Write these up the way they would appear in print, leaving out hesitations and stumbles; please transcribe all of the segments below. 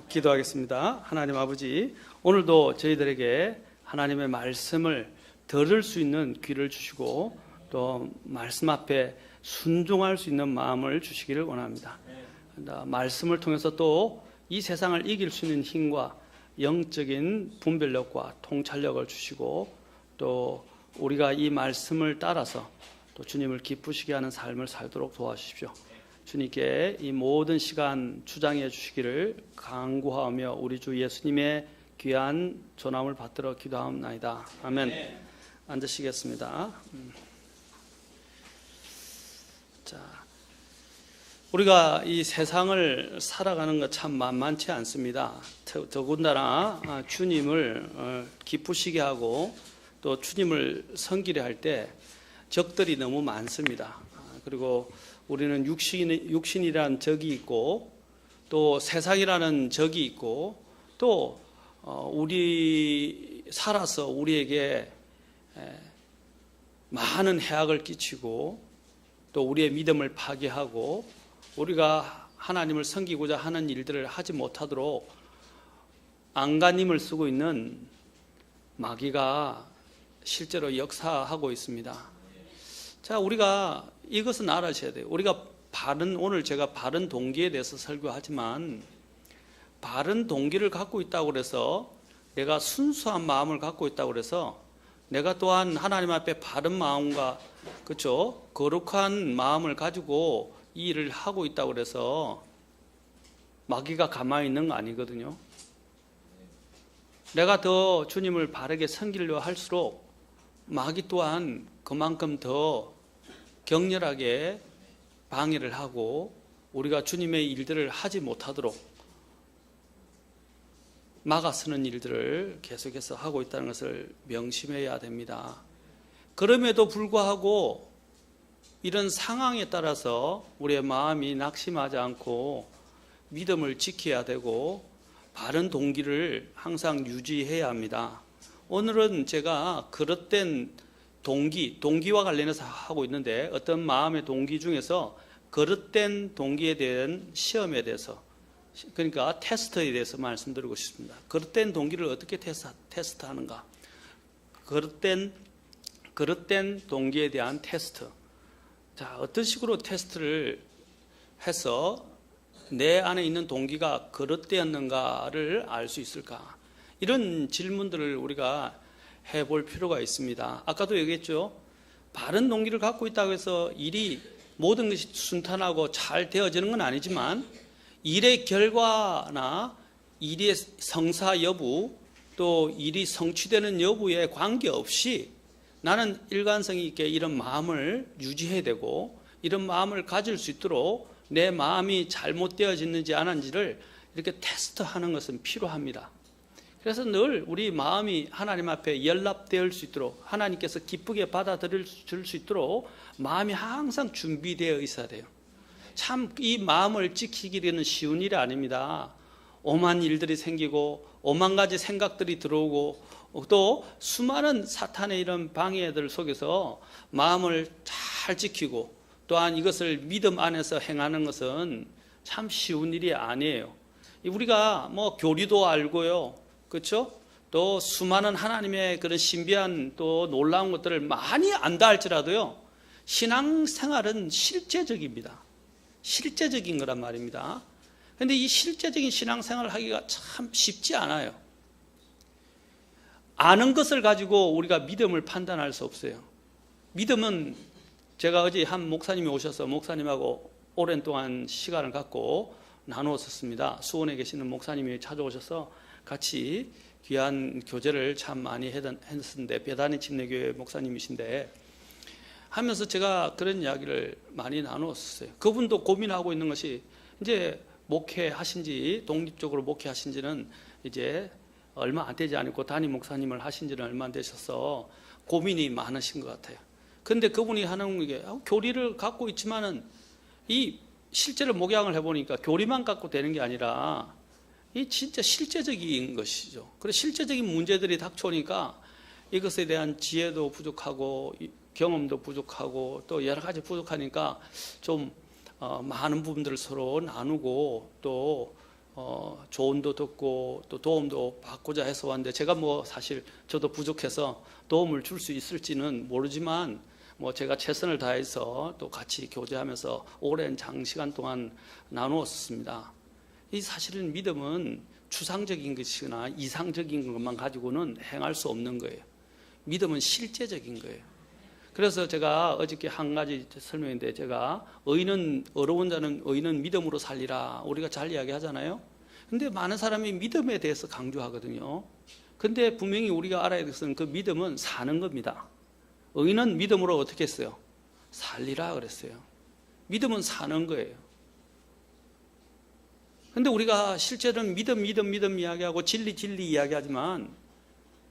기도하겠습니다. 하나님 아버지, 오늘도 저희들에게 하나님의 말씀을 들을 수 있는 귀를 주시고 또 말씀 앞에 순종할 수 있는 마음을 주시기를 원합니다. 말씀을 통해서 또 이 세상을 이길 수 있는 힘과 영적인 분별력과 통찰력을 주시고 또 우리가 이 말씀을 따라서 또 주님을 기쁘시게 하는 삶을 살도록 도와주십시오. 주님께 이 모든 시간 주장해 주시기를 간구하며 우리 주 예수님의 귀한 전함을 받들어 기도하옵나이다. 아멘. 앉으시겠습니다. 자, 우리가 이 세상을 살아가는 것 참 만만치 않습니다. 더군다나 주님을 기쁘시게 하고 또 주님을 섬기려 할 때 적들이 너무 많습니다. 그리고 우리는 육신이라는 적이 있고 또 세상이라는 적이 있고 또 우리 살아서 우리에게 많은 해악을 끼치고 또 우리의 믿음을 파괴하고 우리가 하나님을 섬기고자 하는 일들을 하지 못하도록 안간힘을 쓰고 있는 마귀가 실제로 역사하고 있습니다. 자, 우리가 이것은 알아셔야 돼요. 우리가 오늘 제가 바른 동기에 대해서 설교하지만 바른 동기를 갖고 있다고 해서 내가 순수한 마음을 갖고 있다고 해서 내가 또한 하나님 앞에 바른 마음과 그렇죠? 거룩한 마음을 가지고 이 일을 하고 있다고 해서 마귀가 가만히 있는 거 아니거든요. 내가 더 주님을 바르게 섬기려 할수록 마귀 또한 그만큼 더 격렬하게 방해를 하고 우리가 주님의 일들을 하지 못하도록 막아서는 일들을 계속해서 하고 있다는 것을 명심해야 됩니다. 그럼에도 불구하고 이런 상황에 따라서 우리의 마음이 낙심하지 않고 믿음을 지켜야 되고 바른 동기를 항상 유지해야 합니다. 오늘은 제가 그릇된 동기와 관련해서 하고 있는데 어떤 마음의 동기 중에서 그릇된 동기에 대한 시험에 대해서 그러니까 테스트에 대해서 말씀드리고 싶습니다. 그릇된 동기를 어떻게 테스트하는가? 그릇된 동기에 대한 테스트. 자, 어떤 식으로 테스트를 해서 내 안에 있는 동기가 그릇되었는가를 알 수 있을까? 이런 질문들을 우리가 해볼 필요가 있습니다. 아까도 얘기했죠. 바른 동기를 갖고 있다고 해서 모든 것이 순탄하고 잘 되어지는 건 아니지만 일의 결과나 일의 성사 여부 또 일이 성취되는 여부에 관계없이 나는 일관성 있게 이런 마음을 유지해야 되고 이런 마음을 가질 수 있도록 내 마음이 잘못되어졌는지 안 한지를 이렇게 테스트하는 것은 필요합니다. 그래서 늘 우리 마음이 하나님 앞에 연락될 수 있도록 하나님께서 기쁘게 받아들일 수 있도록 마음이 항상 준비되어 있어야 돼요. 참 이 마음을 지키기는 쉬운 일이 아닙니다. 오만 일들이 생기고 오만 가지 생각들이 들어오고 또 수많은 사탄의 이런 방해들 속에서 마음을 잘 지키고 또한 이것을 믿음 안에서 행하는 것은 참 쉬운 일이 아니에요. 우리가 교리도 알고요. 그렇죠? 또 수많은 하나님의 그런 신비한 또 놀라운 것들을 많이 안다 할지라도요. 신앙생활은 실제적입니다. 실제적인 거란 말입니다. 그런데 이 실제적인 신앙생활을 하기가 참 쉽지 않아요. 아는 것을 가지고 우리가 믿음을 판단할 수 없어요. 믿음은 제가 어제 한 목사님이 오셔서 목사님하고 오랜 동안 시간을 갖고 나누었었습니다. 수원에 계시는 목사님이 찾아오셔서 같이 귀한 교제를 참 많이 했었는데 베다니 침례교회 목사님이신데 하면서 제가 그런 이야기를 많이 나누었어요. 그분도 고민하고 있는 것이 이제 목회하신 지 독립적으로 목회하신 지는 이제 얼마 안 되지 않고 담임 목사님을 하신 지는 얼마 안 되셔서 고민이 많으신 것 같아요. 그런데 그분이 하는 게 교리를 갖고 있지만은 이 실제로 목양을 해보니까 교리만 갖고 되는 게 아니라 이 진짜 실제적인 것이죠. 그래서 실제적인 문제들이 닥쳐오니까 이것에 대한 지혜도 부족하고 경험도 부족하고 또 여러 가지 부족하니까 좀 많은 부분들을 서로 나누고 또 조언도 듣고 또 도움도 받고자 해서 왔는데 제가 뭐 사실 저도 부족해서 도움을 줄 수 있을지는 모르지만 뭐 제가 최선을 다해서 또 같이 교제하면서 오랜 장시간 동안 나누었습니다. 이 사실은 믿음은 추상적인 것이거나 이상적인 것만 가지고는 행할 수 없는 거예요. 믿음은 실제적인 거예요. 그래서 제가 어저께 한 가지 설명인데 제가 어려운 자는 의인은 믿음으로 살리라 우리가 잘 이야기하잖아요. 근데 많은 사람이 믿음에 대해서 강조하거든요. 근데 분명히 우리가 알아야 될 것은 그 믿음은 사는 겁니다. 의인은 믿음으로 어떻게 했어요? 살리라 그랬어요. 믿음은 사는 거예요. 근데 우리가 실제로는 믿음 이야기하고 진리 이야기하지만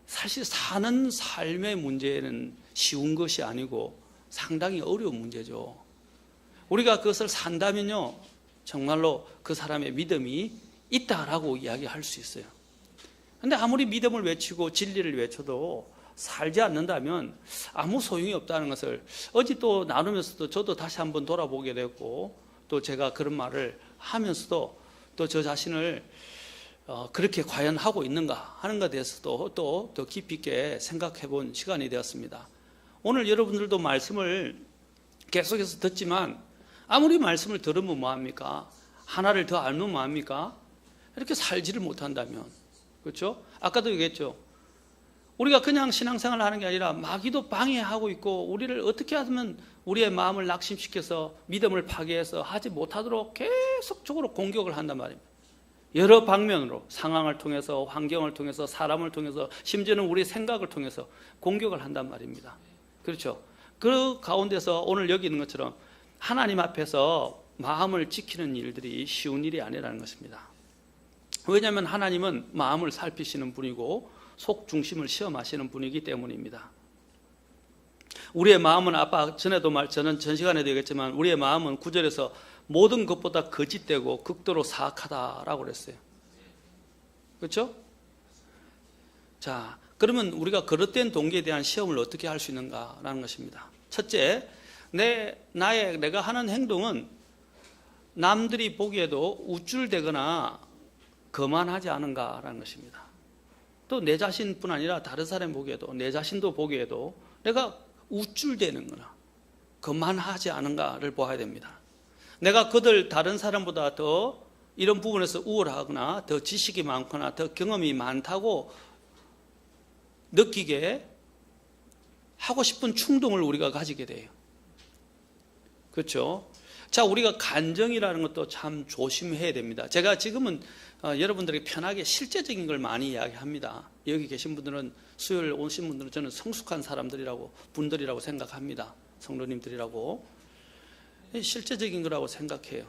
사실 사는 삶의 문제는 쉬운 것이 아니고 상당히 어려운 문제죠. 우리가 그것을 산다면요, 정말로 그 사람의 믿음이 있다라고 이야기할 수 있어요. 근데 아무리 믿음을 외치고 진리를 외쳐도 살지 않는다면 아무 소용이 없다는 것을 어제 또 나누면서도 저도 다시 한번 돌아보게 됐고 또 제가 그런 말을 하면서도 또 저 자신을 그렇게 과연 하고 있는가 하는 것에 대해서도 또 더 깊이 있게 생각해 본 시간이 되었습니다. 오늘 여러분들도 말씀을 계속해서 듣지만 아무리 말씀을 들으면 뭐합니까? 하나를 더 알면 뭐합니까? 이렇게 살지를 못한다면, 그렇죠? 아까도 얘기했죠. 우리가 그냥 신앙생활을 하는 게 아니라 마귀도 방해하고 있고 우리를 어떻게 하면 우리의 마음을 낙심시켜서 믿음을 파괴해서 하지 못하도록 계속적으로 공격을 한단 말입니다. 여러 방면으로 상황을 통해서 환경을 통해서 사람을 통해서 심지어는 우리의 생각을 통해서 공격을 한단 말입니다. 그렇죠? 그 가운데서 오늘 여기 있는 것처럼 하나님 앞에서 마음을 지키는 일들이 쉬운 일이 아니라는 것입니다. 왜냐하면 하나님은 마음을 살피시는 분이고 속 중심을 시험하시는 분이기 때문입니다. 우리의 마음은 저는 전 시간에도 얘기했지만 우리의 마음은 9절에서 모든 것보다 거짓되고 극도로 사악하다라고 그랬어요. 그렇죠? 자, 그러면 우리가 그릇된 동기에 대한 시험을 어떻게 할 수 있는가라는 것입니다. 첫째, 내가 하는 행동은 남들이 보기에도 우쭐대거나 거만하지 않은가라는 것입니다. 또 내 자신뿐 아니라 다른 사람 보기에도 내 자신도 보기에도 내가 우쭐대는 거나 거만하지 않은가를 보아야 됩니다. 내가 다른 사람보다 더 이런 부분에서 우월하거나 더 지식이 많거나 더 경험이 많다고 느끼게 하고 싶은 충동을 우리가 가지게 돼요. 그렇죠? 자, 우리가 간정이라는 것도 참 조심해야 됩니다. 제가 지금은 여러분들에게 편하게 실제적인 걸 많이 이야기합니다. 여기 계신 분들은 수요일 오신 분들은 저는 성숙한 분들이라고 생각합니다. 성도님들이라고. 실제적인 거라고 생각해요.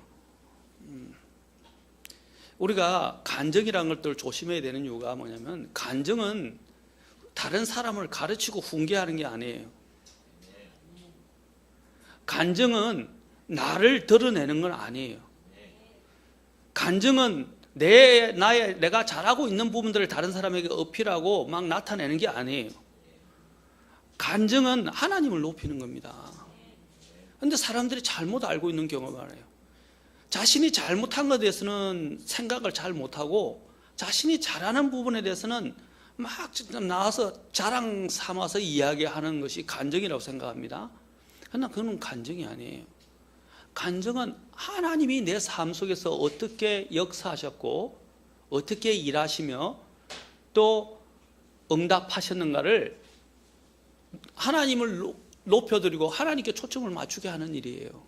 우리가 간정이라는 것들을 조심해야 되는 이유가 뭐냐면 간정은 다른 사람을 가르치고 훈계하는 게 아니에요. 간정은 나를 드러내는 건 아니에요. 간정은 내가 잘하고 있는 부분들을 다른 사람에게 어필하고 막 나타내는 게 아니에요. 간정은 하나님을 높이는 겁니다. 그런데 사람들이 잘못 알고 있는 경우가 많아요. 자신이 잘못한 것에 대해서는 생각을 잘 못하고 자신이 잘하는 부분에 대해서는 막 나와서 자랑 삼아서 이야기하는 것이 간정이라고 생각합니다. 그러나 그건 간정이 아니에요. 간정은 하나님이 내 삶 속에서 어떻게 역사하셨고 어떻게 일하시며 또 응답하셨는가를 하나님을 높여드리고 하나님께 초점을 맞추게 하는 일이에요.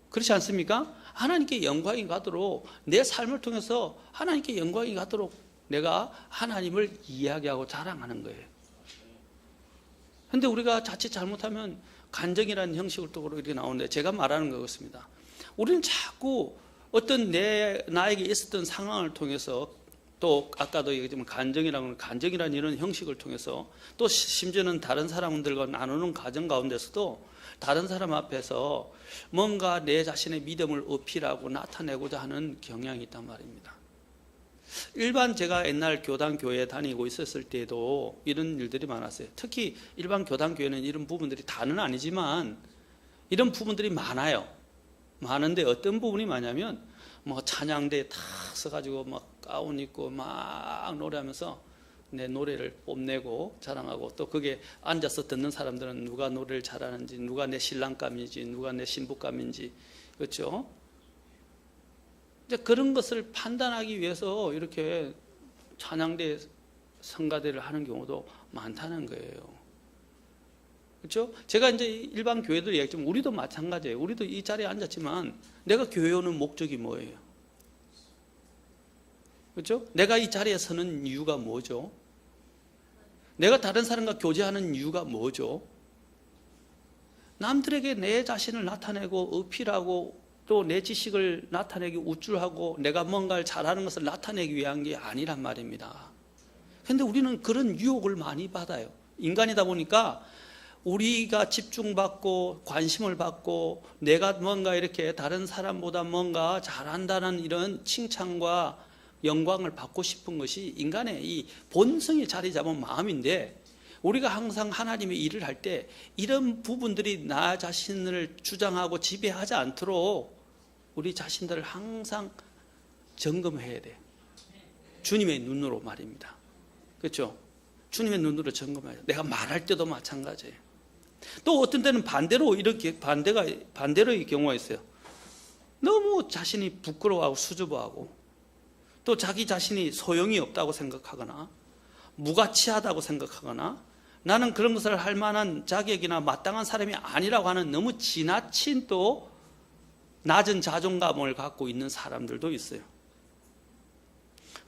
그렇지 않습니까? 하나님께 영광이 가도록 내 삶을 통해서 하나님께 영광이 가도록 내가 하나님을 이야기하고 자랑하는 거예요. 그런데 우리가 자칫 잘못하면 간정이라는 형식으로 이렇게 나오는데 제가 말하는 것같습니다. 우리는 자꾸 어떤 나에게 있었던 상황을 통해서 또 아까도 얘기했지만 간정이라는 이런 형식을 통해서 또 심지어는 다른 사람들과 나누는 과정 가운데서도 다른 사람 앞에서 뭔가 내 자신의 믿음을 어필하고 나타내고자 하는 경향이 있단 말입니다. 일반 제가 옛날 교단 교회에 다니고 있었을 때에도 이런 일들이 많았어요. 특히 일반 교단 교회는 이런 부분들이 다는 아니지만 이런 부분들이 많아요. 많은데 어떤 부분이 많냐면 뭐 찬양대에 탁 서가지고 막 가운 입고 막 노래하면서 내 노래를 뽐내고 자랑하고, 또 거기에 앉아서 듣는 사람들은 누가 노래를 잘하는지, 누가 내 신랑감인지, 누가 내 신부감인지, 그렇죠? 이제 그런 것을 판단하기 위해서 이렇게 찬양대 성가대를 하는 경우도 많다는 거예요. 그렇죠? 제가 이제 일반 교회들 얘기했지만 우리도 마찬가지예요. 우리도 이 자리에 앉았지만 내가 교회 오는 목적이 뭐예요? 그렇죠? 내가 이 자리에 서는 이유가 뭐죠? 내가 다른 사람과 교제하는 이유가 뭐죠? 남들에게 내 자신을 나타내고 어필하고 또 내 지식을 나타내기 우쭐하고 내가 뭔가를 잘하는 것을 나타내기 위한 게 아니란 말입니다. 그런데 우리는 그런 유혹을 많이 받아요. 인간이다 보니까 우리가 집중받고 관심을 받고 내가 뭔가 이렇게 다른 사람보다 뭔가 잘한다는 이런 칭찬과 영광을 받고 싶은 것이 인간의 이 본성이 자리 잡은 마음인데, 우리가 항상 하나님의 일을 할 때 이런 부분들이 나 자신을 주장하고 지배하지 않도록 우리 자신들을 항상 점검해야 돼요. 주님의 눈으로 말입니다. 그렇죠? 주님의 눈으로 점검해야 돼요. 내가 말할 때도 마찬가지예요. 또 어떤 때는 반대로 이렇게 반대로의 경우가 있어요. 너무 자신이 부끄러워하고 수줍어하고 또 자기 자신이 소용이 없다고 생각하거나 무가치하다고 생각하거나 나는 그런 것을 할 만한 자격이나 마땅한 사람이 아니라고 하는 너무 지나친 또 낮은 자존감을 갖고 있는 사람들도 있어요.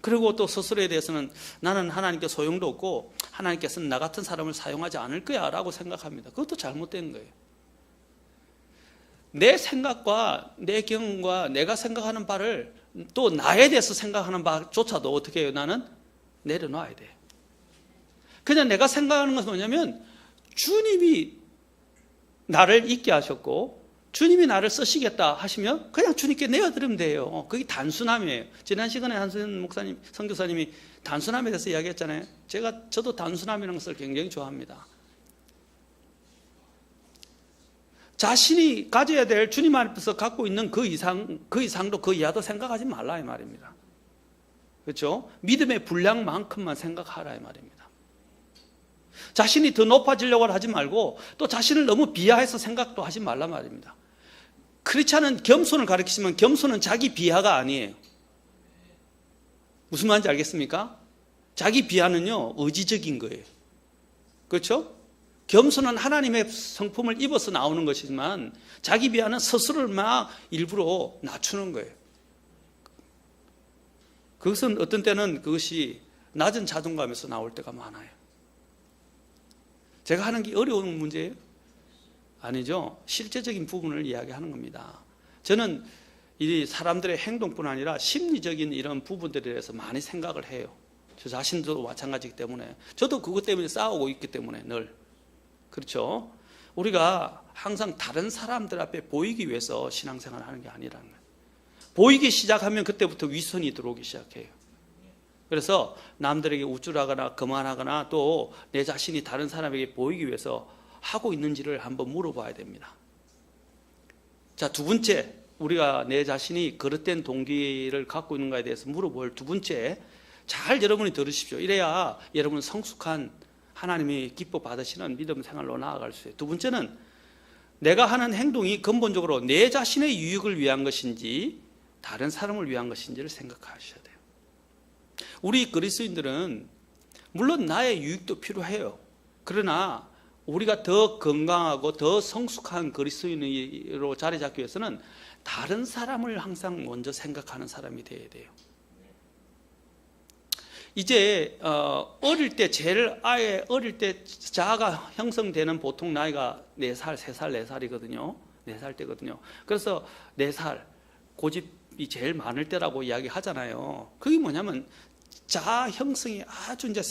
그리고 또 스스로에 대해서는 나는 하나님께 소용도 없고 하나님께서는 나 같은 사람을 사용하지 않을 거야 라고 생각합니다. 그것도 잘못된 거예요. 내 생각과 내 경험과 내가 생각하는 바를 또 나에 대해서 생각하는 바조차도 어떻게 해요? 나는 내려놔야 돼. 그냥 내가 생각하는 것은 뭐냐면 주님이 나를 있게 하셨고 주님이 나를 쓰시겠다 하시면 그냥 주님께 내어드리면 돼요. 그게 단순함이에요. 지난 시간에 한선 목사님, 선교사님이 단순함에 대해서 이야기했잖아요. 저도 단순함이라는 것을 굉장히 좋아합니다. 자신이 가져야 될 주님 앞에서 갖고 있는 그 이상도 그 이하도 생각하지 말라 이 말입니다. 그렇죠? 믿음의 분량만큼만 생각하라 이 말입니다. 자신이 더 높아지려고 하지 말고 또 자신을 너무 비하해서 생각도 하지 말라 말입니다. 크리스찬은 겸손을 가르치지만 겸손은 자기 비하가 아니에요. 무슨 말인지 알겠습니까? 자기 비하는요 의지적인 거예요. 그렇죠? 겸손은 하나님의 성품을 입어서 나오는 것이지만 자기 비하는 스스로를 막 일부러 낮추는 거예요. 그것은 어떤 때는 그것이 낮은 자존감에서 나올 때가 많아요. 제가 하는 게 어려운 문제예요? 아니죠. 실제적인 부분을 이야기하는 겁니다. 저는 이 사람들의 행동뿐 아니라 심리적인 이런 부분들에 대해서 많이 생각을 해요. 저 자신도 마찬가지이기 때문에 저도 그것 때문에 싸우고 있기 때문에 늘 그렇죠. 우리가 항상 다른 사람들 앞에 보이기 위해서 신앙생활을 하는 게 아니라는 거예요. 보이기 시작하면 그때부터 위선이 들어오기 시작해요. 그래서 남들에게 우쭐하거나 거만하거나 또 내 자신이 다른 사람에게 보이기 위해서 하고 있는지를 한번 물어봐야 됩니다. 자, 두 번째, 우리가 내 자신이 그릇된 동기를 갖고 있는가에 대해서 물어볼 두 번째, 잘 여러분이 들으십시오. 이래야 여러분은 성숙한 하나님이 기뻐 받으시는 믿음 생활로 나아갈 수 있어요. 두 번째는 내가 하는 행동이 근본적으로 내 자신의 유익을 위한 것인지 다른 사람을 위한 것인지를 생각하셔야 돼요. 우리 그리스도인들은 물론 나의 유익도 필요해요. 그러나 우리가 더 건강하고 더 성숙한 그리스도인으로 자리 잡기 위해서는 다른 사람을 항상 먼저 생각하는 사람이 되어야 돼요. 이제 어릴 때 제일 아예 어릴 때 자아가 형성되는 보통 나이가 4살, 3살, 4살이거든요. 4살 때거든요. 그래서 4살 고집이 제일 많을 때라고 이야기하잖아요. 그게 뭐냐면 자아 형성이 아주 이제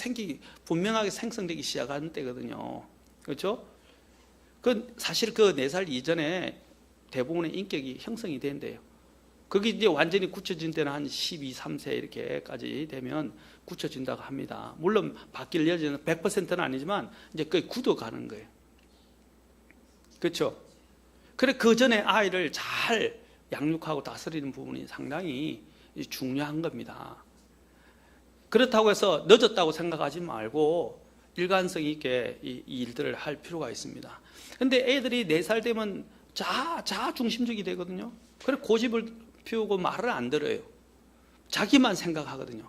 분명하게 생성되기 시작하는 때거든요. 그렇죠? 사실 그 4살 이전에 대부분의 인격이 형성이 된대요. 그게 이제 완전히 굳혀진 때는 한 12, 3세 이렇게까지 되면 굳혀진다고 합니다. 물론 바뀔 여지는 100%는 아니지만 이제 거의 굳어가는 거예요. 그렇죠? 그래 그 전에 아이를 잘 양육하고 다스리는 부분이 상당히 중요한 겁니다. 그렇다고 해서 늦었다고 생각하지 말고 일관성 있게 이 일들을 할 필요가 있습니다. 근데 애들이 4살 되면 자아 중심적이 되거든요. 그래 고집을 피우고 말을 안 들어요. 자기만 생각하거든요.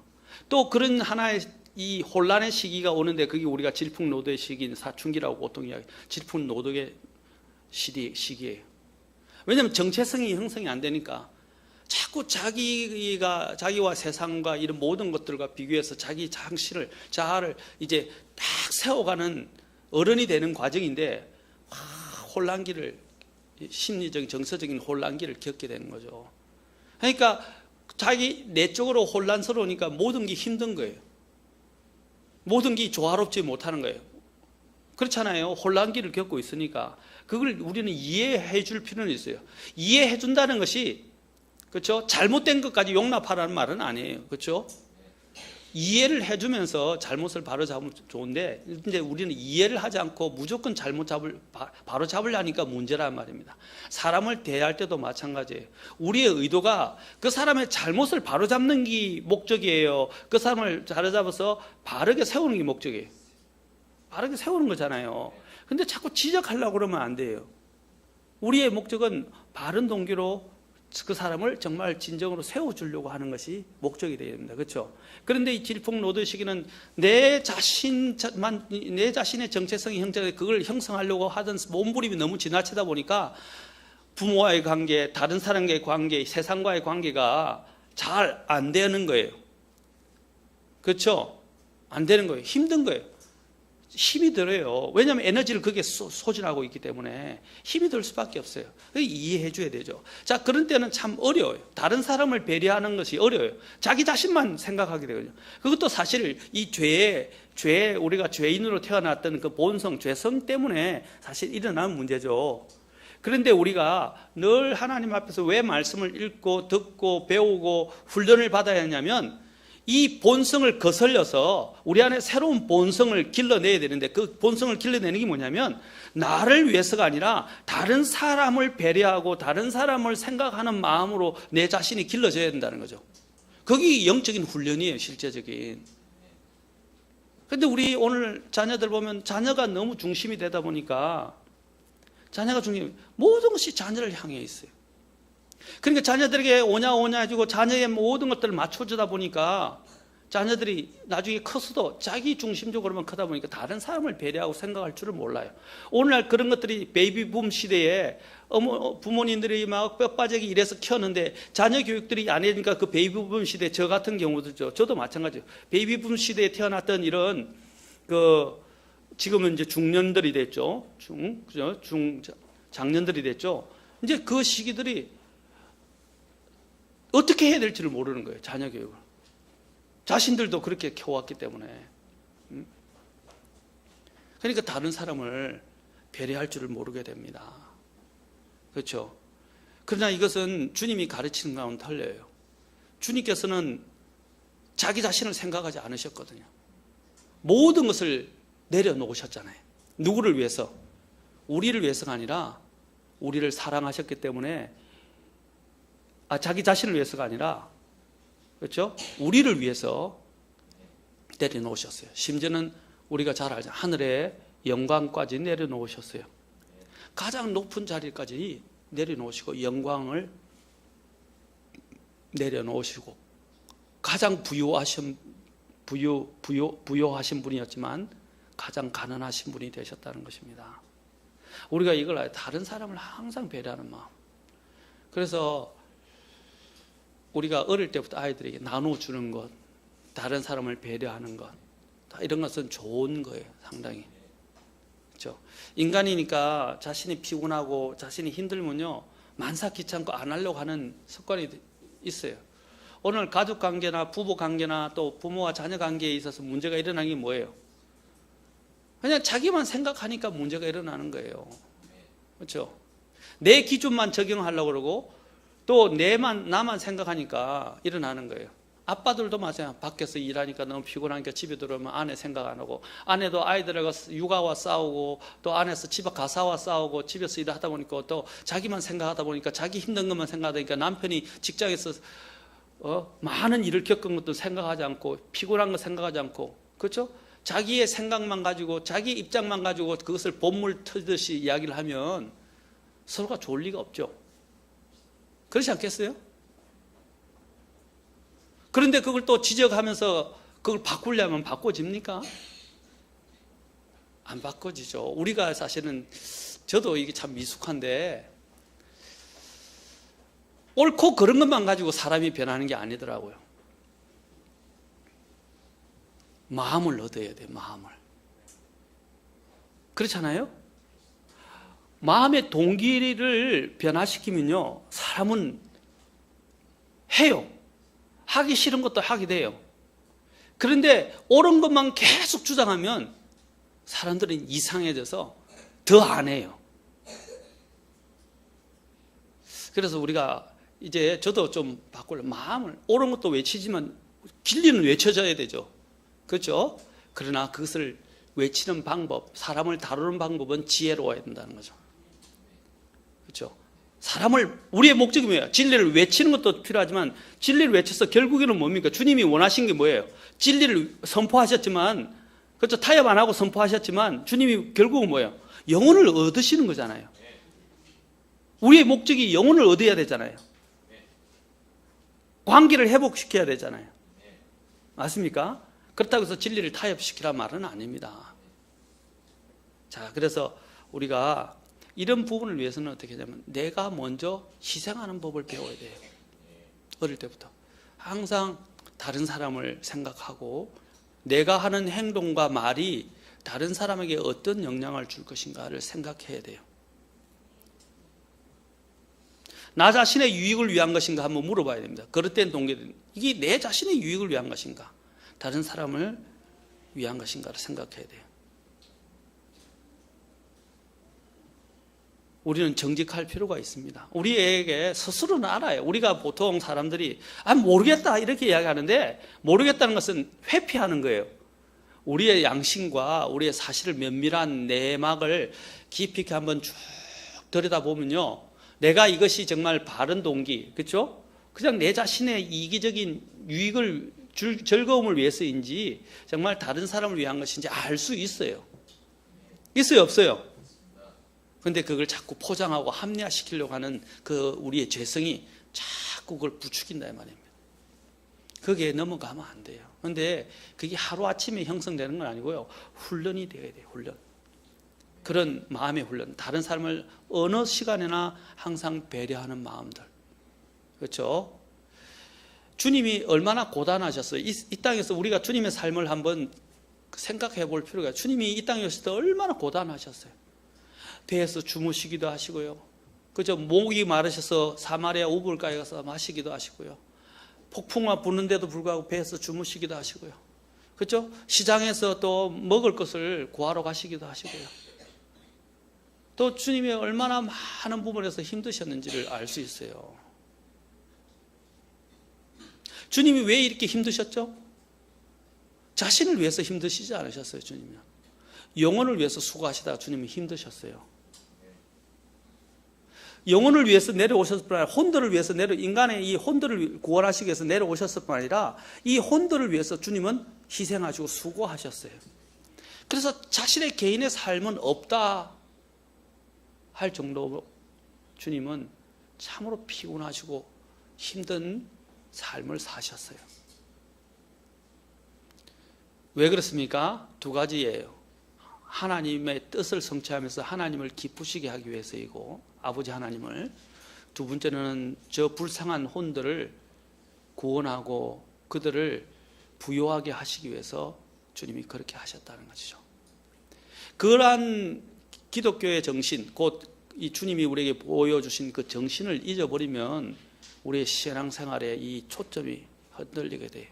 또 그런 하나의 이 혼란의 시기가 오는데 그게 우리가 질풍노도의 시기인 사춘기라고 보통 이야기. 질풍노도의 시기예요. 왜냐하면 정체성이 형성이 안 되니까 자꾸 자기와 세상과 이런 모든 것들과 비교해서 자기 자아를 이제 딱 세워가는 어른이 되는 과정인데 혼란기를 심리적인 정서적인 혼란기를 겪게 되는 거죠. 그러니까 자기 내적으로 혼란스러우니까 모든 게 힘든 거예요. 모든 게 조화롭지 못하는 거예요. 그렇잖아요. 혼란기를 겪고 있으니까 그걸 우리는 이해해 줄 필요는 있어요. 이해해 준다는 것이 그렇죠? 잘못된 것까지 용납하라는 말은 아니에요. 그렇죠? 이해를 해주면서 잘못을 바로잡으면 좋은데 이제 우리는 이해를 하지 않고 무조건 바로잡으려니까 문제란 말입니다. 사람을 대할 때도 마찬가지예요. 우리의 의도가 그 사람의 잘못을 바로잡는 게 목적이에요. 그 사람을 바로잡아서 바르게 세우는 게 목적이에요. 바르게 세우는 거잖아요. 근데 자꾸 지적하려고 그러면 안 돼요. 우리의 목적은 바른 동기로 그 사람을 정말 진정으로 세워주려고 하는 것이 목적이 되어야 됩니다. 그렇죠? 그런데 이 질풍노도 시기는 내 자신의 정체성이 형성돼 그걸 형성하려고 하던 몸부림이 너무 지나치다 보니까 부모와의 관계, 다른 사람과의 관계, 세상과의 관계가 잘 안 되는 거예요. 그렇죠? 안 되는 거예요. 힘든 거예요. 힘이 들어요. 왜냐하면 에너지를 그게 소진하고 있기 때문에 힘이 들 수밖에 없어요. 이해해 줘야 되죠. 자, 그런 때는 참 어려워요. 다른 사람을 배려하는 것이 어려워요. 자기 자신만 생각하게 되거든요. 그것도 사실 이 우리가 죄인으로 태어났던 그 본성, 죄성 때문에 사실 일어나는 문제죠. 그런데 우리가 늘 하나님 앞에서 왜 말씀을 읽고 듣고 배우고 훈련을 받아야 하냐면 이 본성을 거슬려서 우리 안에 새로운 본성을 길러내야 되는데 그 본성을 길러내는 게 뭐냐면 나를 위해서가 아니라 다른 사람을 배려하고 다른 사람을 생각하는 마음으로 내 자신이 길러져야 된다는 거죠. 그게 영적인 훈련이에요. 실제적인. 그런데 우리 오늘 자녀들 보면 자녀가 너무 중심이 되다 보니까 모든 것이 자녀를 향해 있어요. 그러니까 자녀들에게 오냐 해주고 자녀의 모든 것들을 맞춰주다 보니까 자녀들이 나중에 커서도 자기 중심적으로만 크다 보니까 다른 사람을 배려하고 생각할 줄을 몰라요. 오늘날 그런 것들이 베이비붐 시대에 부모님들이 막 뼈빠지게 일해서 키웠는데 자녀 교육들이 안 해니까 그 베이비붐 시대 저 같은 경우도 저도 마찬가지예요. 베이비붐 시대에 태어났던 이런 지금은 이제 중년들이 됐죠. 장년들이 됐죠. 이제 그 시기들이 어떻게 해야 될지를 모르는 거예요. 자녀 교육을. 자신들도 그렇게 키워왔기 때문에. 그러니까 다른 사람을 배려할 줄을 모르게 됩니다. 그렇죠? 그러나 이것은 주님이 가르치는 것과는 틀려요. 주님께서는 자기 자신을 생각하지 않으셨거든요. 모든 것을 내려놓으셨잖아요. 누구를 위해서? 우리를 위해서가 아니라 우리를 사랑하셨기 때문에 자기 자신을 위해서가 아니라 그렇죠? 우리를 위해서 내려놓으셨어요. 심지어는 우리가 잘 알죠. 하늘의 영광까지 내려놓으셨어요. 가장 높은 자리까지 내려놓으시고 영광을 내려놓으시고 가장 부유하신 분이었지만 가장 가난하신 분이 되셨다는 것입니다. 우리가 이걸 알아요. 다른 사람을 항상 배려하는 마음. 그래서 우리가 어릴 때부터 아이들에게 나눠주는 것, 다른 사람을 배려하는 것, 이런 것은 좋은 거예요. 상당히. 그렇죠? 인간이니까 자신이 피곤하고 자신이 힘들면요 만사 귀찮고 안 하려고 하는 습관이 있어요. 오늘 가족 관계나 부부 관계나 또 부모와 자녀 관계에 있어서 문제가 일어나는 게 뭐예요? 그냥 자기만 생각하니까 문제가 일어나는 거예요. 그렇죠? 내 기준만 적용하려고 그러고 또 나만 생각하니까 일어나는 거예요. 아빠들도 마찬가지예요. 밖에서 일하니까 너무 피곤하니까 집에 들어오면 아내 생각 안 하고, 아내도 아이들하고 육아와 싸우고, 또 아내서 집 가사와 싸우고, 집에서 일하다 보니까 또 자기만 생각하다 보니까 자기 힘든 것만 생각하다 보니까 남편이 직장에서 많은 일을 겪은 것도 생각하지 않고, 피곤한 거 생각하지 않고, 그렇죠? 자기의 생각만 가지고, 자기 입장만 가지고 그것을 본물 틀듯이 이야기를 하면 서로가 좋을 리가 없죠. 그렇지 않겠어요? 그런데 그걸 또 지적하면서 그걸 바꾸려면 바꿔집니까? 안 바꿔지죠. 우리가 사실은, 저도 이게 참 미숙한데, 옳고 그런 것만 가지고 사람이 변하는 게 아니더라고요. 마음을 얻어야 돼요, 마음을. 그렇잖아요? 마음의 동기를 변화시키면요, 사람은 해요. 하기 싫은 것도 하게 돼요. 그런데 옳은 것만 계속 주장하면 사람들은 이상해져서 더 안 해요. 그래서 우리가 이제 저도 좀 바꿀 마음을, 옳은 것도 외치지만 진리는 외쳐져야 되죠. 그렇죠? 그러나 그것을 외치는 방법, 사람을 다루는 방법은 지혜로워야 된다는 거죠. 그렇죠? 사람을, 우리의 목적이 뭐예요? 진리를 외치는 것도 필요하지만 진리를 외쳐서 결국에는 뭡니까? 주님이 원하신 게 뭐예요? 진리를 선포하셨지만, 그렇죠? 타협 안 하고 선포하셨지만 주님이 결국은 뭐예요? 영혼을 얻으시는 거잖아요. 우리의 목적이 영혼을 얻어야 되잖아요. 관계를 회복시켜야 되잖아요. 맞습니까? 그렇다고 해서 진리를 타협시키란 말은 아닙니다. 자, 그래서 우리가 이런 부분을 위해서는 어떻게 하냐면 내가 먼저 희생하는 법을 배워야 돼요. 어릴 때부터. 항상 다른 사람을 생각하고 내가 하는 행동과 말이 다른 사람에게 어떤 영향을 줄 것인가를 생각해야 돼요. 나 자신의 유익을 위한 것인가 한번 물어봐야 됩니다. 그릇된 동기들, 이게 내 자신의 유익을 위한 것인가, 다른 사람을 위한 것인가를 생각해야 돼요. 우리는 정직할 필요가 있습니다. 우리에게 스스로는 알아요. 우리가 보통 사람들이 모르겠다 이렇게 이야기하는데, 모르겠다는 것은 회피하는 거예요. 우리의 양심과 우리의 사실을 면밀한 내막을 깊이 있게 한번 쭉 들여다보면요, 내가 이것이 정말 바른 동기, 그렇죠? 그냥 내 자신의 이기적인 유익을 줄 즐거움을 위해서인지 정말 다른 사람을 위한 것인지 알 수 있어요. 있어요, 없어요? 그런데 그걸 자꾸 포장하고 합리화시키려고 하는 그 우리의 죄성이 자꾸 그걸 부추긴다 이 말입니다. 거기에 넘어가면 안 돼요. 그런데 그게 하루아침에 형성되는 건 아니고요, 훈련이 되어야 돼요. 훈련. 그런 마음의 훈련, 다른 사람을 어느 시간에나 항상 배려하는 마음들, 그렇죠? 주님이 얼마나 고단하셨어요. 이 땅에서 우리가 주님의 삶을 한번 생각해 볼 필요가 있어요. 주님이 이 땅에 오실 때 얼마나 고단하셨어요. 배에서 주무시기도 하시고요, 그죠? 목이 마르셔서 사마리아 우물가에 가서 마시기도 하시고요, 폭풍과 부는데도 불구하고 배에서 주무시기도 하시고요, 그렇죠? 시장에서 또 먹을 것을 구하러 가시기도 하시고요. 또 주님이 얼마나 많은 부분에서 힘드셨는지를 알 수 있어요. 주님이 왜 이렇게 힘드셨죠? 자신을 위해서 힘드시지 않으셨어요. 주님은 영혼을 위해서 수고하시다가 주님이 힘드셨어요. 영혼을 위해서 내려오셨을 뿐 아니라 혼들을 위해서 인간의 이 혼들을 구원하시기 위해서 내려오셨을 뿐 아니라 이 혼들을 위해서 주님은 희생하시고 수고하셨어요. 그래서 자신의 개인의 삶은 없다 할 정도로 주님은 참으로 피곤하시고 힘든 삶을 사셨어요. 왜 그렇습니까? 두 가지예요. 하나님의 뜻을 성취하면서 하나님을 기쁘시게 하기 위해서이고, 아버지 하나님을. 두 번째는 저 불쌍한 혼들을 구원하고 그들을 부요하게 하시기 위해서 주님이 그렇게 하셨다는 것이죠. 그러한 기독교의 정신, 곧 이 주님이 우리에게 보여주신 그 정신을 잊어버리면 우리의 신앙생활에 이 초점이 흔들리게 돼요.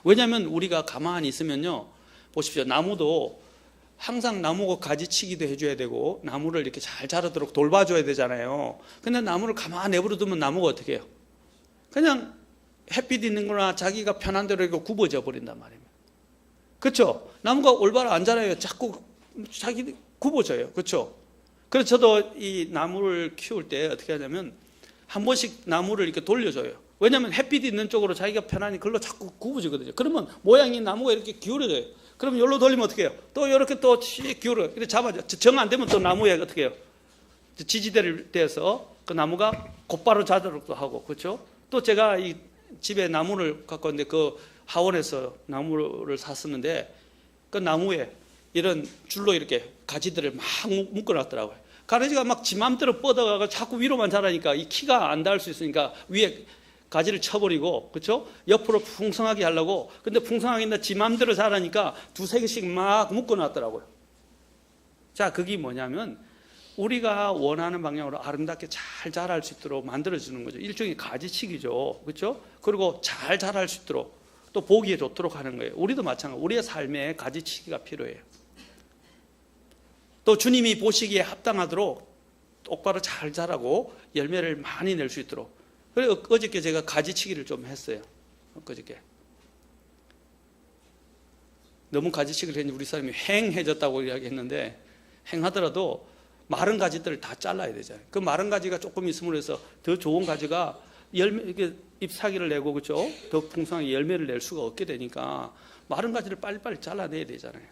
왜냐하면 우리가 가만히 있으면요, 보십시오. 나무도 항상 나무가 가지치기도 해줘야 되고 나무를 이렇게 잘 자라도록 돌봐줘야 되잖아요. 근데 나무를 가만히 내버려 두면 나무가 어떻게 해요? 그냥 햇빛 있는 거나 자기가 편한 대로 이렇게 굽어져 버린단 말입니다. 그렇죠? 나무가 올바로 안 자라요. 자꾸 자기 굽어져요. 그렇죠? 그래서 저도 이 나무를 키울 때 어떻게 하냐면 한 번씩 나무를 이렇게 돌려줘요. 왜냐하면 햇빛이 있는 쪽으로 자기가 편하니 그걸로 자꾸 굽어지거든요. 그러면 모양이 나무가 이렇게 기울어져요. 그럼 여기로 돌리면 어떻게 해요? 또 이렇게 또 기울어요. 이렇게 잡아줘. 정 안 되면 또 나무에 어떻게 해요? 지지대를 대서 그 나무가 곧바로 자라도록도 하고, 그렇죠? 또 제가 이 집에 나무를 갖고 왔는데 그 하원에서 나무를 샀었는데 그 나무에 이런 줄로 이렇게 가지들을 막 묶어놨더라고요. 가지가 막 지 맘대로 뻗어가고 자꾸 위로만 자라니까 이 키가 안 닿을 수 있으니까 위에 가지를 쳐버리고, 그렇죠? 옆으로 풍성하게 하려고. 근데 풍성하게 했는데 지 맘대로 자라니까 두세 개씩 막 묶어놨더라고요. 자, 그게 뭐냐면 우리가 원하는 방향으로 아름답게 잘 자랄 수 있도록 만들어주는 거죠. 일종의 가지치기죠. 그렇죠? 그리고 잘 자랄 수 있도록 또 보기에 좋도록 하는 거예요. 우리도 마찬가지. 우리의 삶에 가지치기가 필요해요. 또 주님이 보시기에 합당하도록 똑바로 잘 자라고 열매를 많이 낼 수 있도록. 그래서 어저께 제가 가지치기를 좀 했어요. 어저께. 너무 가지치기를 했는지 우리 사람이 횡해졌다고 이야기했는데 횡하더라도 마른 가지들을 다 잘라야 되잖아요. 그 마른 가지가 조금 있음으로 해서 더 좋은 가지가 열매, 이렇게 잎사귀를 내고, 그렇죠? 더 풍성하게 열매를 낼 수가 없게 되니까 마른 가지를 빨리빨리 잘라내야 되잖아요.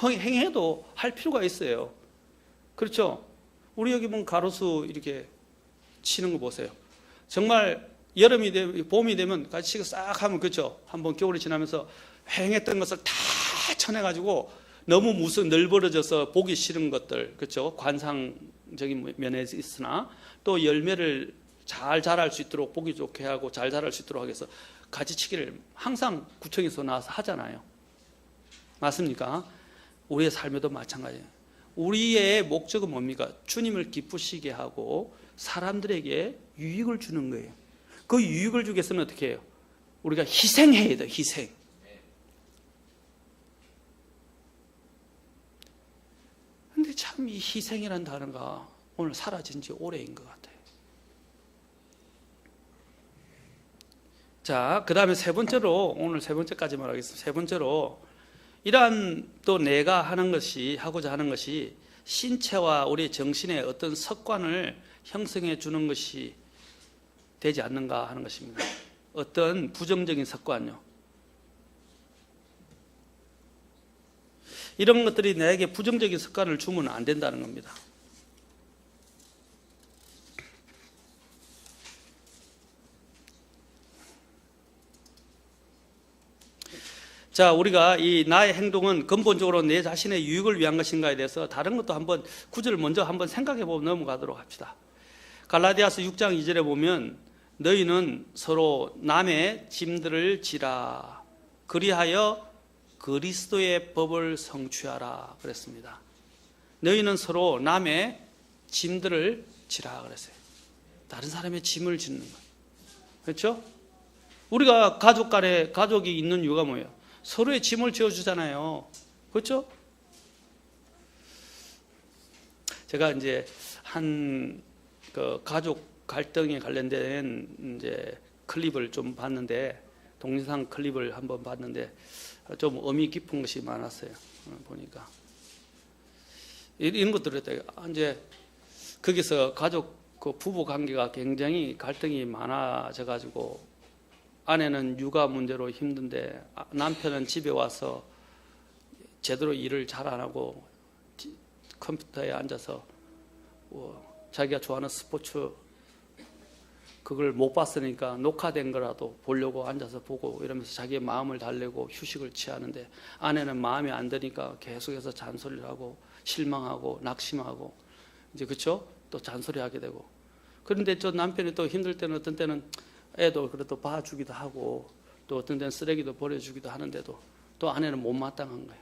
행해도 할 필요가 있어요. 그렇죠? 우리 여기 보면 가로수 이렇게 치는 거 보세요. 정말 여름이 되면, 봄이 되면 가지치기 싹 하면, 그렇죠? 한번 겨울이 지나면서 행했던 것을 다 쳐내가지고 너무 널브러져서 보기 싫은 것들, 그렇죠? 관상적인 면에 있으나 또 열매를 잘 자랄 수 있도록 보기 좋게 하고 잘 자랄 수 있도록 하기 위해서 가지치기를 항상 구청에서 나와서 하잖아요. 맞습니까? 우리의 삶에도 마찬가지예요. 우리의 목적은 뭡니까? 주님을 기쁘시게 하고 사람들에게 유익을 주는 거예요. 그 유익을 주기 위해서는 어떻게 해요? 우리가 희생해야 돼요. 희생. 근데 참 이 희생이라는 단어가 오늘 사라진 지 오래인 것 같아요. 자, 그 다음에 세 번째로, 오늘 세 번째까지 말하겠습니다. 세 번째로, 이러한 또 내가 하는 것이, 하고자 하는 것이 신체와 우리 정신의 어떤 습관을 형성해 주는 것이 되지 않는가 하는 것입니다. 어떤 부정적인 습관요. 이런 것들이 나에게 부정적인 습관을 주면 안 된다는 겁니다. 자, 우리가 이 나의 행동은 근본적으로 내 자신의 유익을 위한 것인가에 대해서 다른 것도 한번 구절을 먼저 한번 생각해 보고 넘어가도록 합시다. 갈라디아서 6장 2절에 보면 너희는 서로 남의 짐들을 지라 그리하여 그리스도의 법을 성취하라 그랬습니다. 너희는 서로 남의 짐들을 지라 그랬어요. 다른 사람의 짐을 짓는 거예요. 그렇죠? 우리가 가족 간에 가족이 있는 이유가 뭐예요? 서로의 짐을 지어주잖아요. 그렇죠? 제가 이제 한 그 가족 갈등에 관련된 이제 클립을 좀 봤는데, 동영상 클립을 한번 봤는데 좀 의미 깊은 것이 많았어요. 보니까 이런 것들을 이제 거기서 가족 그 부부 관계가 굉장히 갈등이 많아져 가지고 아내는 육아 문제로 힘든데 남편은 집에 와서 제대로 일을 잘 안 하고 컴퓨터에 앉아서 자기가 좋아하는 스포츠 그걸 못 봤으니까 녹화된 거라도 보려고 앉아서 보고 이러면서 자기의 마음을 달래고 휴식을 취하는데 아내는 마음에 안 드니까 계속해서 잔소리를 하고 실망하고 낙심하고 이제 그렇죠? 또 잔소리하게 되고. 그런데 저 남편이 또 힘들 때는 어떤 때는 애도 그래도 봐주기도 하고 또 어떤 때는 쓰레기도 버려주기도 하는데도 또 아내는 못마땅한 거예요.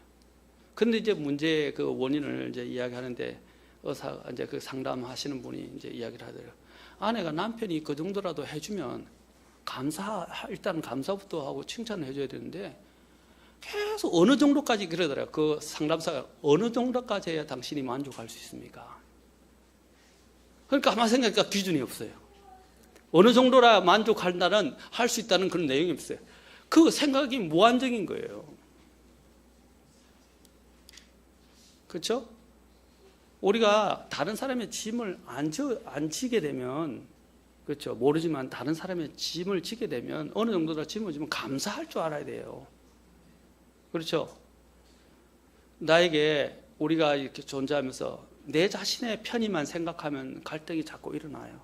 근데 이제 문제의 그 원인을 이제 이야기하는데 의사 이제 그 상담하시는 분이 이제 이야기를 하더라고요. 아내가 남편이 그 정도라도 해주면 일단 감사부터 하고 칭찬을 해줘야 되는데 계속 어느 정도까지 그러더라고요. 그 상담사가 어느 정도까지 해야 당신이 만족할 수 있습니까? 그러니까 아마 생각하니까 기준이 없어요. 어느 정도라 만족한다는 할 수 있다는 그런 내용이 없어요. 그 생각이 무한정인 거예요. 그렇죠? 우리가 다른 사람의 짐을 안 지게 되면, 그렇죠? 모르지만 다른 사람의 짐을 지게 되면 어느 정도다 짐을 지면 감사할 줄 알아야 돼요. 그렇죠? 나에게 우리가 이렇게 존재하면서 내 자신의 편의만 생각하면 갈등이 자꾸 일어나요.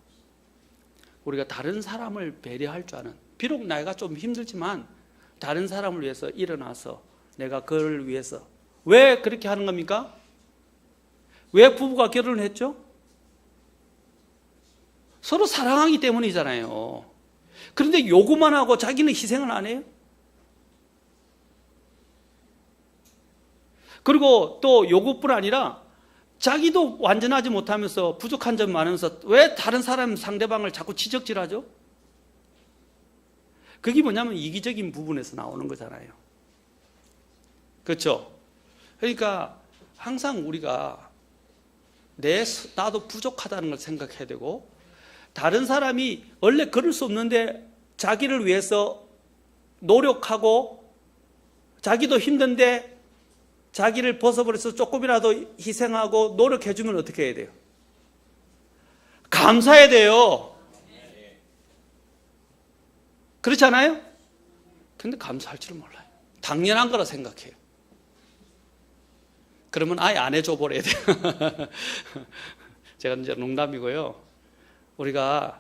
우리가 다른 사람을 배려할 줄 아는, 비록 내가 좀 힘들지만 다른 사람을 위해서 일어나서 내가 그를 위해서, 왜 그렇게 하는 겁니까? 왜 부부가 결혼을 했죠? 서로 사랑하기 때문이잖아요. 그런데 요구만 하고 자기는 희생을 안 해요? 그리고 또 요구뿐 아니라 자기도 완전하지 못하면서 부족한 점 많으면서 왜 다른 사람 상대방을 자꾸 지적질하죠? 그게 뭐냐면 이기적인 부분에서 나오는 거잖아요. 그렇죠? 그러니까 항상 우리가 나도 부족하다는 걸 생각해야 되고, 다른 사람이 원래 그럴 수 없는데 자기를 위해서 노력하고 자기도 힘든데 자기를 벗어버려서 조금이라도 희생하고 노력해주면 어떻게 해야 돼요? 감사해야 돼요. 그렇지 않아요? 근데 감사할 줄은 몰라요. 당연한 거라 생각해요. 그러면 아예 안 해줘 버려야 돼요. 제가 이제 농담이고요. 우리가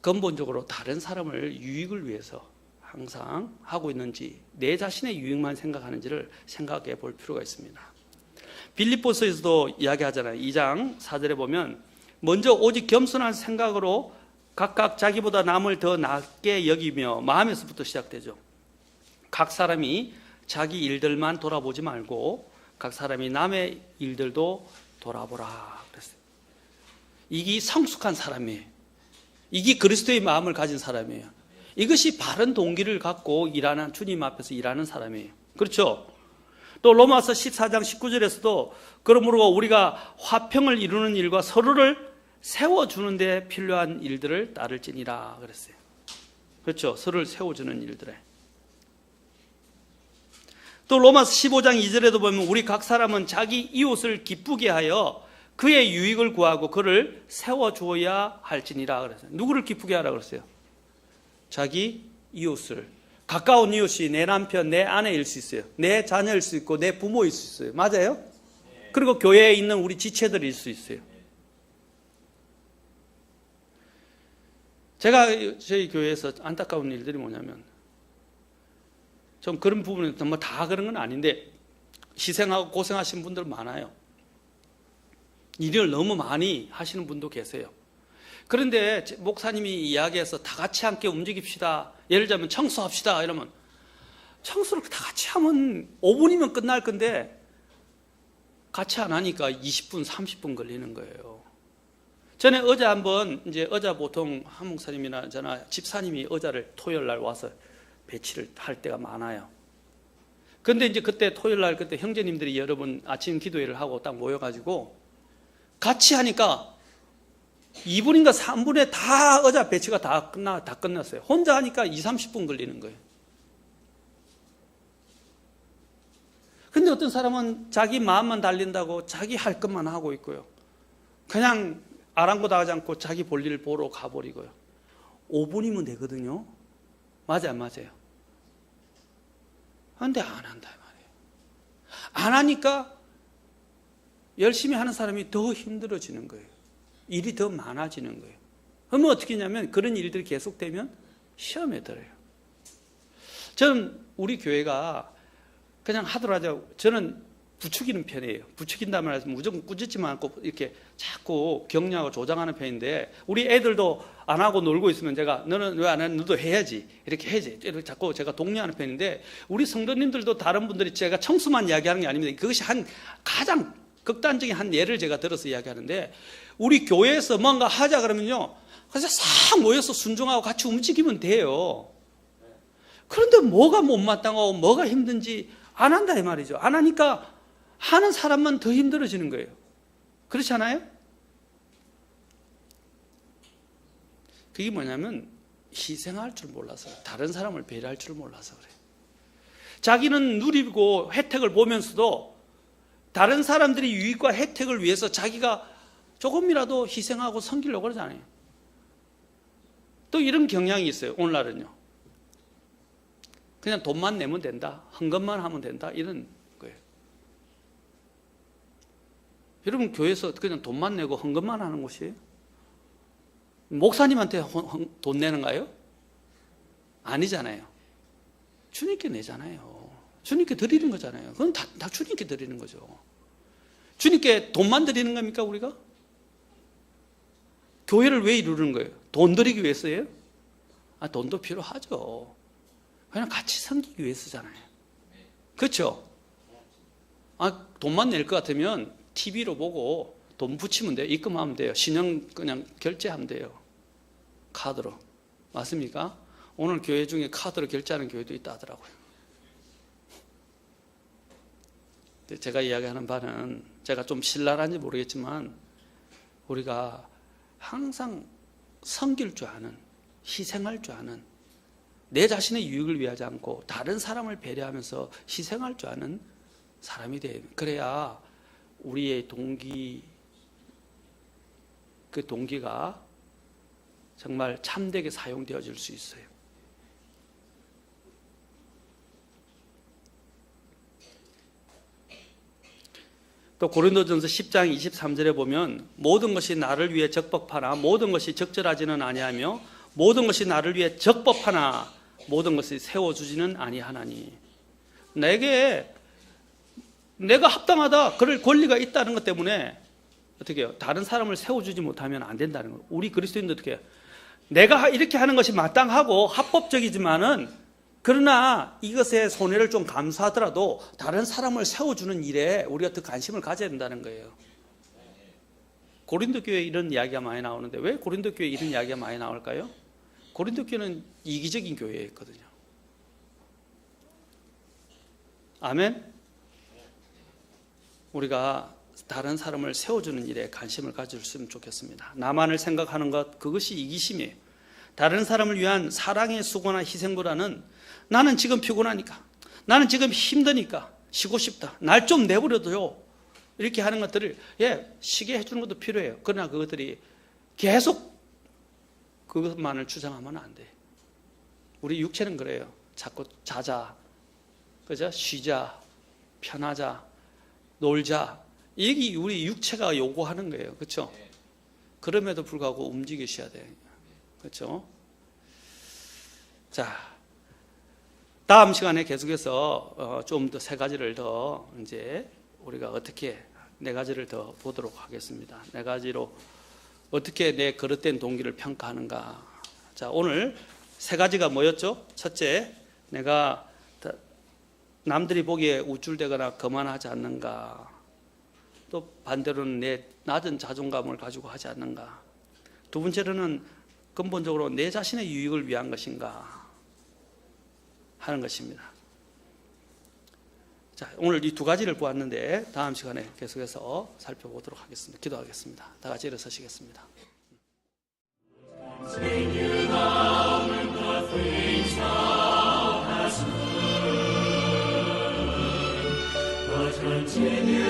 근본적으로 다른 사람을 유익을 위해서 항상 하고 있는지, 내 자신의 유익만 생각하는지를 생각해 볼 필요가 있습니다. 빌립보서에서도 이야기하잖아요. 2장 4절에 보면 먼저 오직 겸손한 생각으로 각각 자기보다 남을 더 낮게 여기며, 마음에서부터 시작되죠. 각 사람이 자기 일들만 돌아보지 말고 각 사람이 남의 일들도 돌아보라 그랬어요. 이게 성숙한 사람이에요. 이게 그리스도의 마음을 가진 사람이에요. 이것이 바른 동기를 갖고 일하는, 주님 앞에서 일하는 사람이에요. 그렇죠? 또 로마서 14장 19절에서도 그러므로 우리가 화평을 이루는 일과 서로를 세워주는 데 필요한 일들을 따를지니라 그랬어요. 그렇죠? 서로를 세워주는 일들에. 또 로마서 15장 2절에도 보면 우리 각 사람은 자기 이웃을 기쁘게 하여 그의 유익을 구하고 그를 세워주어야 할지니라 그랬어요. 누구를 기쁘게 하라 그랬어요? 자기 이웃을. 가까운 이웃이 내 남편, 내 아내일 수 있어요. 내 자녀일 수 있고 내 부모일 수 있어요. 맞아요? 그리고 교회에 있는 우리 지체들일 수 있어요. 제가 저희 교회에서 안타까운 일들이 뭐냐면, 좀 그런 부분은 정말 다 그런 건 아닌데 희생하고 고생하시는 분들 많아요. 일을 너무 많이 하시는 분도 계세요. 그런데 목사님이 이야기해서 다 같이 함께 움직입시다. 예를 들자면 청소합시다. 이러면 청소를 다 같이 하면 5분이면 끝날 건데 같이 안 하니까 20분, 30분 걸리는 거예요. 전에 어제 한번, 이제 어제 보통 한 목사님이나 저나 집사님이 어제를 토요일 날 와서 배치를 할 때가 많아요. 근데 이제 그때 토요일 날 그때 형제님들이 여러분 아침 기도회를 하고 딱 모여가지고 같이 하니까 2분인가 3분에 다 의자 배치가 다 끝났어요. 혼자 하니까 2, 30분 걸리는 거예요. 근데 어떤 사람은 자기 마음만 달린다고 자기 할 것만 하고 있고요. 그냥 아랑곳하지 않고 자기 볼일을 보러 가버리고요. 5분이면 되거든요. 맞아요, 안 맞아요? 그런데 안 한다 말이에요. 안 하니까 열심히 하는 사람이 더 힘들어지는 거예요. 일이 더 많아지는 거예요. 그러면 어떻게 하냐면 그런 일들이 계속되면 시험에 들어요. 저는 우리 교회가 그냥 하더라도 저는 부추기는 편이에요. 부추긴다면 해서 무조건 꾸짖지만 않고 이렇게 자꾸 격려하고 조장하는 편인데, 우리 애들도 안 하고 놀고 있으면 제가 너는 왜 안 해? 너도 해야지. 이렇게 해야지. 이렇게 자꾸 제가 독려하는 편인데, 우리 성도님들도 다른 분들이 제가 청소만 이야기하는 게 아닙니다. 그것이 가장 극단적인 한 예를 제가 들어서 이야기하는데, 우리 교회에서 뭔가 하자 그러면요, 그래서 싹 모여서 순종하고 같이 움직이면 돼요. 그런데 뭐가 못마땅하고 뭐가 힘든지 안 한다 이 말이죠. 안 하니까 하는 사람만 더 힘들어지는 거예요. 그렇지 않아요? 그게 뭐냐면 희생할 줄 몰라서, 다른 사람을 배려할 줄 몰라서 그래요. 자기는 누리고 혜택을 보면서도 다른 사람들의 유익과 혜택을 위해서 자기가 조금이라도 희생하고 섬기려고 그러잖아요. 또 이런 경향이 있어요. 오늘날은요, 그냥 돈만 내면 된다, 헌금만 하면 된다, 이런 거예요. 여러분, 교회에서 그냥 돈만 내고 헌금만 하는 곳이에요? 목사님한테 돈 내는가요? 아니잖아요. 주님께 내잖아요. 주님께 드리는 거잖아요. 그건 다 주님께 드리는 거죠. 주님께 돈만 드리는 겁니까, 우리가? 교회를 왜 이루는 거예요? 돈 드리기 위해서예요? 돈도 필요하죠. 그냥 같이 섬기기 위해서잖아요. 그렇죠? 돈만 낼 것 같으면 TV로 보고 돈 붙이면 돼요. 입금하면 돼요. 신용 그냥 결제하면 돼요. 카드로. 맞습니까? 오늘 교회 중에 카드로 결제하는 교회도 있다 하더라고요. 제가 이야기하는 바는, 제가 좀 신랄한지 모르겠지만, 우리가 항상 섬길 줄 아는, 희생할 줄 아는, 내 자신의 유익을 위하지 않고 다른 사람을 배려하면서 희생할 줄 아는 사람이 돼요. 그래야 우리의 그 동기가 정말 참되게 사용되어질 수 있어요. 또 고린도전서 10장 23절에 보면, 모든 것이 나를 위해 적법하나 모든 것이 적절하지는 아니하며 모든 것이 나를 위해 적법하나 모든 것이 세워주지는 아니하나니. 내가 합당하다, 그럴 권리가 있다는 것 때문에 어떻게 해요? 다른 사람을 세워주지 못하면 안 된다는 거예요. 우리 그리스도인들 어떻게 해요? 내가 이렇게 하는 것이 마땅하고 합법적이지만은, 그러나 이것에 손해를 좀 감수하더라도 다른 사람을 세워주는 일에 우리가 더 관심을 가져야 된다는 거예요. 고린도 교회에 이런 이야기가 많이 나오는데 왜 고린도 교회에 이런 이야기가 많이 나올까요? 고린도 교회는 이기적인 교회였거든요. 아멘? 우리가 다른 사람을 세워주는 일에 관심을 가졌으면 좋겠습니다. 나만을 생각하는 것, 그것이 이기심이에요. 다른 사람을 위한 사랑의 수고나 희생보다는 나는 지금 피곤하니까, 나는 지금 힘드니까 쉬고 싶다, 날 좀 내버려둬요, 이렇게 하는 것들을 쉬게 해주는 것도 필요해요. 그러나 그것들이 계속 그것만을 주장하면 안 돼요. 우리 육체는 그래요. 자꾸 자자, 그죠? 쉬자, 편하자, 놀자, 이게 우리 육체가 요구하는 거예요. 그렇죠? 그럼에도 불구하고 움직이셔야 돼요. 그렇죠? 자, 다음 시간에 계속해서 좀 더 세 가지를 더 이제 우리가 어떻게 네 가지를 더 보도록 하겠습니다. 네 가지로 어떻게 내 거릇된 동기를 평가하는가. 자, 오늘 세 가지가 뭐였죠? 첫째, 내가 남들이 보기에 우쭐대거나 거만하지 않는가. 또 반대로는 내 낮은 자존감을 가지고 하지 않는가. 두 번째로는 근본적으로 내 자신의 유익을 위한 것인가 하는 것입니다. 자, 오늘 이 두 가지를 보았는데 다음 시간에 계속해서 살펴보도록 하겠습니다. 기도하겠습니다. 다 같이 일어서시겠습니다. Continue